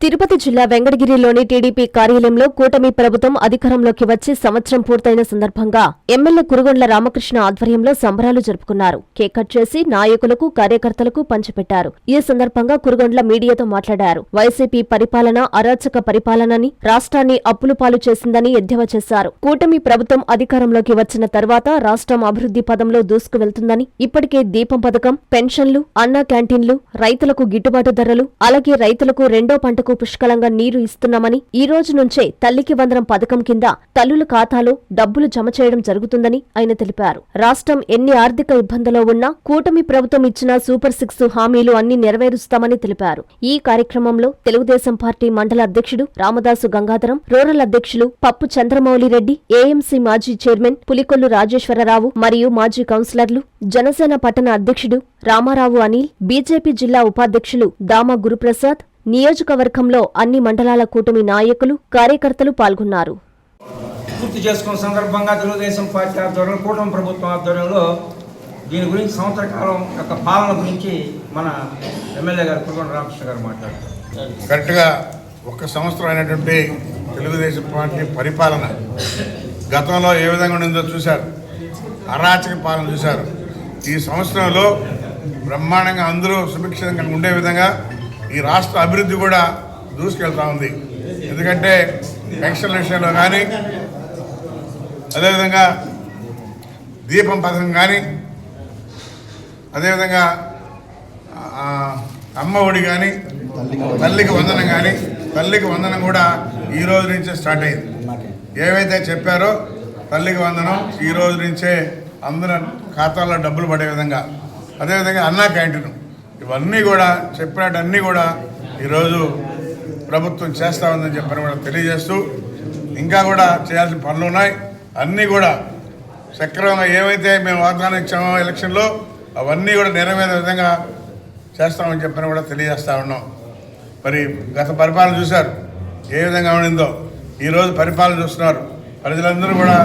తిరుపతి జిల్లా వెంకటగిరిలోని టీడీపీ కార్యాలయంలో కూటమి ప్రభుత్వం అధికారంలోకి వచ్చి సంవత్సరం పూర్తయిన సందర్భంగా ఎమ్మెల్యే కురుగొండ్ల రామకృష్ణ ఆధ్వర్యంలో సంబరాలు జరుపుకున్నారు. కేక్ కట్ చేసి నాయకులకు, కార్యకర్తలకు పంచిపెట్టారు. ఈ సందర్భంగా కురుగొండ్ల మీడియాతో మాట్లాడారు. వైసీపీ పరిపాలన అరాచక పరిపాలనని, రాష్ట్రాన్ని అప్పుల పాలు చేసిందని ఎద్దేవా చేశారు. కూటమి ప్రభుత్వం అధికారంలోకి వచ్చిన తర్వాత రాష్ట్రం అభివృద్ధి పదంలో దూసుకువెళ్తుందని, ఇప్పటికే దీపం పథకం, పెన్షన్లు, అన్నా క్యాంటీన్లు, రైతులకు గిట్టుబాటు ధరలు, అలాగే రైతులకు రెండో పంటకు పుష్కలంగా నీరు ఇస్తున్నామని, ఈ రోజు నుంచే తల్లికి వందనం పథకం కింద తల్లుల ఖాతాలో డబ్బులు జమ చేయడం జరుగుతుందని ఆయన తెలిపారు. రాష్ట్రం ఎన్ని ఆర్థిక ఇబ్బందుల్లో ఉన్నా కూటమి ప్రభుత్వం ఇచ్చిన సూపర్ 6 హామీలు అన్ని నెరవేరుస్తామని తెలిపారు. ఈ కార్యక్రమంలో తెలుగుదేశం పార్టీ మండల అధ్యక్షుడు రామదాసు గంగాధరం, రూరల్ అధ్యక్షులు పప్పు చంద్రమౌళిరెడ్డి, ఏఎంసీ మాజీ చైర్మన్ పులికొల్లు రాజేశ్వరరావు మరియు మాజీ కౌన్సిలర్లు, జనసేన పట్టణ అధ్యక్షుడు రామారావు అనిల్, బీజేపీ జిల్లా ఉపాధ్యక్షులు దామ గురుప్రసాద్, నియోజకవర్గంలో అన్ని మండలాల కూటమి నాయకులు, కార్యకర్తలు పాల్గొన్నారు. పూర్తి చేసుకున్న సందర్భంగా తెలుగుదేశం పార్టీ ఆధ్వర్యంలో, కూటమి ప్రభుత్వం ఆధ్వర్యంలో దీని గురించి సంవత్సర కాలం యొక్క పాలన గురించి మన ఎమ్మెల్యే గారు కురుగొండ్ల రామకృష్ణ గారు మాట్లాడారు. కరెక్ట్గా 1 సంవత్సరం అయినటువంటి తెలుగుదేశం పార్టీ పరిపాలన గతంలో ఏ విధంగా ఉండిందో చూశారు. అరాచక పాలన చూశారు. ఈ సంవత్సరంలో బ్రహ్మాండంగా అందరూ సుభిక్షంగా ఉండే విధంగా ఈ రాష్ట్ర అభివృద్ధి కూడా దూసుకెళ్తా ఉంది. ఎందుకంటే పెన్షన్ల విషయంలో కానీ, అదేవిధంగా దీపం పథకం కానీ, అదేవిధంగా అమ్మ ఒడి కానీ, తల్లికి వందనం కానీ, తల్లికి వందనం కూడా ఈ రోజు నుంచే స్టార్ట్ అయింది. ఏవైతే చెప్పారో తల్లికి వందనం ఈ రోజు నుంచే అందరూ ఖాతాల్లో డబ్బులు పడే విధంగా, అదేవిధంగా అన్నా క్యాంటీన్, ఇవన్నీ కూడా చెప్పినట్టన్నీ కూడా ఈరోజు ప్రభుత్వం చేస్తూ ఉందని చెప్పని కూడా తెలియజేస్తూ, ఇంకా కూడా చేయాల్సిన పనులు ఉన్నాయి. అన్నీ కూడా సక్రమంగా ఏవైతే మేము వాగ్దానం ఇచ్చామో ఎలక్షన్లో అవన్నీ కూడా నెరవేరే విధంగా చేస్తామని చెప్పని కూడా తెలియజేస్తూ ఉన్నాం. మరి గత పరిపాలన చూశారు ఏ విధంగా ఉండిందో. ఈరోజు పరిపాలన చూస్తున్నారు. ప్రజలందరూ కూడా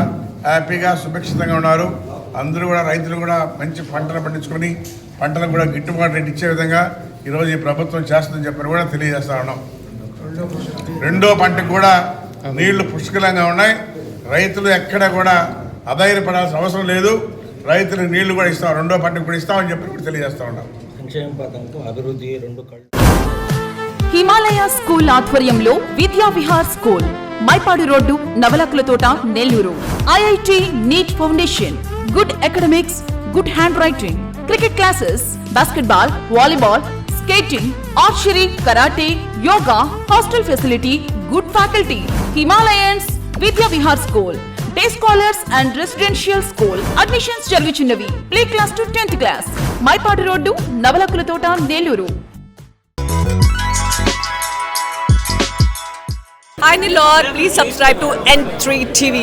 హ్యాపీగా సుభిక్షితంగా ఉన్నారు. అందరూ కూడా రైతులు కూడా మంచి పంటలు పండించుకొని పంటలకు కూడా గిట్టుబాటు రేటు ఇచ్చే విధంగా ఈరోజు ఈ ప్రభుత్వం చేస్తుందని చెప్పని కూడా తెలియజేస్తా ఉన్నాం. రెండో పంటకు కూడా నీళ్లు పుష్కలంగా ఉన్నాయి. రైతులు ఎక్కడ కూడా అధైర్యపడాల్సిన అవసరం లేదు. రైతులకు నీళ్లు కూడా ఇస్తాం, రెండో పంటకు కూడా ఇస్తామని చెప్పి కూడా తెలియజేస్తా ఉన్నాం. హిమాలయ స్కూల్ ఆధ్వర్యంలో Vidya Vihar school, Mypadu road, Navalakula Thota, Nellore. IIT NEET foundation, good academics, good handwriting, cricket classes, basketball, volleyball, skating, archery, karate, yoga, hostel facility, good faculty. Himalayans Vidya Vihar school, day scholars and residential school. Admissions జరుగుచున్నవి. Play class to 10th class. Mypadu road, Navalakula Thota, Nellore. Hi Nilor, please subscribe to N3 TV.